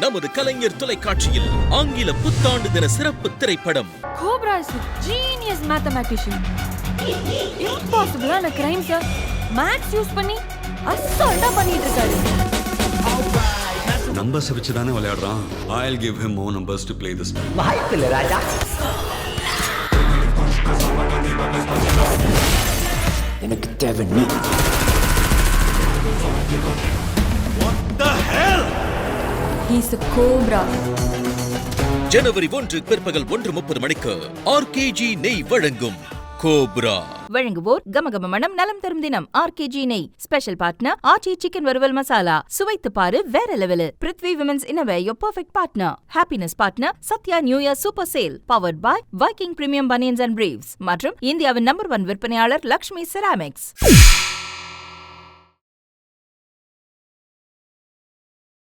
நமது கலைஞர் தொலைக்காட்சியில் ஆங்கில புத்தாண்டு தின சிறப்பு திரைப்படம். Cobra is a genius mathematician. Impossible crime sir. Maths use பண்ணி அசால்ட்டா பண்ணிட்டு இருக்காரு. நம்பர்ஸ் வச்சு தானே விளையாடுறான். I'll give him more numbers to play this game. வாய்ப்பில்லை ராஜா. எனக்கு தேவை நீ. What the hell? He's a cobra. ஜனவரி 1 பிற்பகல் 1:30 மணிக்கு RKG நெய் வழங்கும் கோப்ரா. வழங்குவோர் கமகம மனம் நலம் தரும் தினம் RKG நெய். ஸ்பெஷல் பார்ட்னர் ஆச்சி சிக்கன் வறுவல் மசாலா. சுவைத்து பாரு வேற level. Prithvi women's innerwear your perfect partner. Happiness partner Sathya new year super sale. Powered by Viking premium banians and briefs மற்றும் இந்தியாவின் நம்பர் 1 விற்பனையாளர் லக்ஷ்மி செராமிக்ஸ்.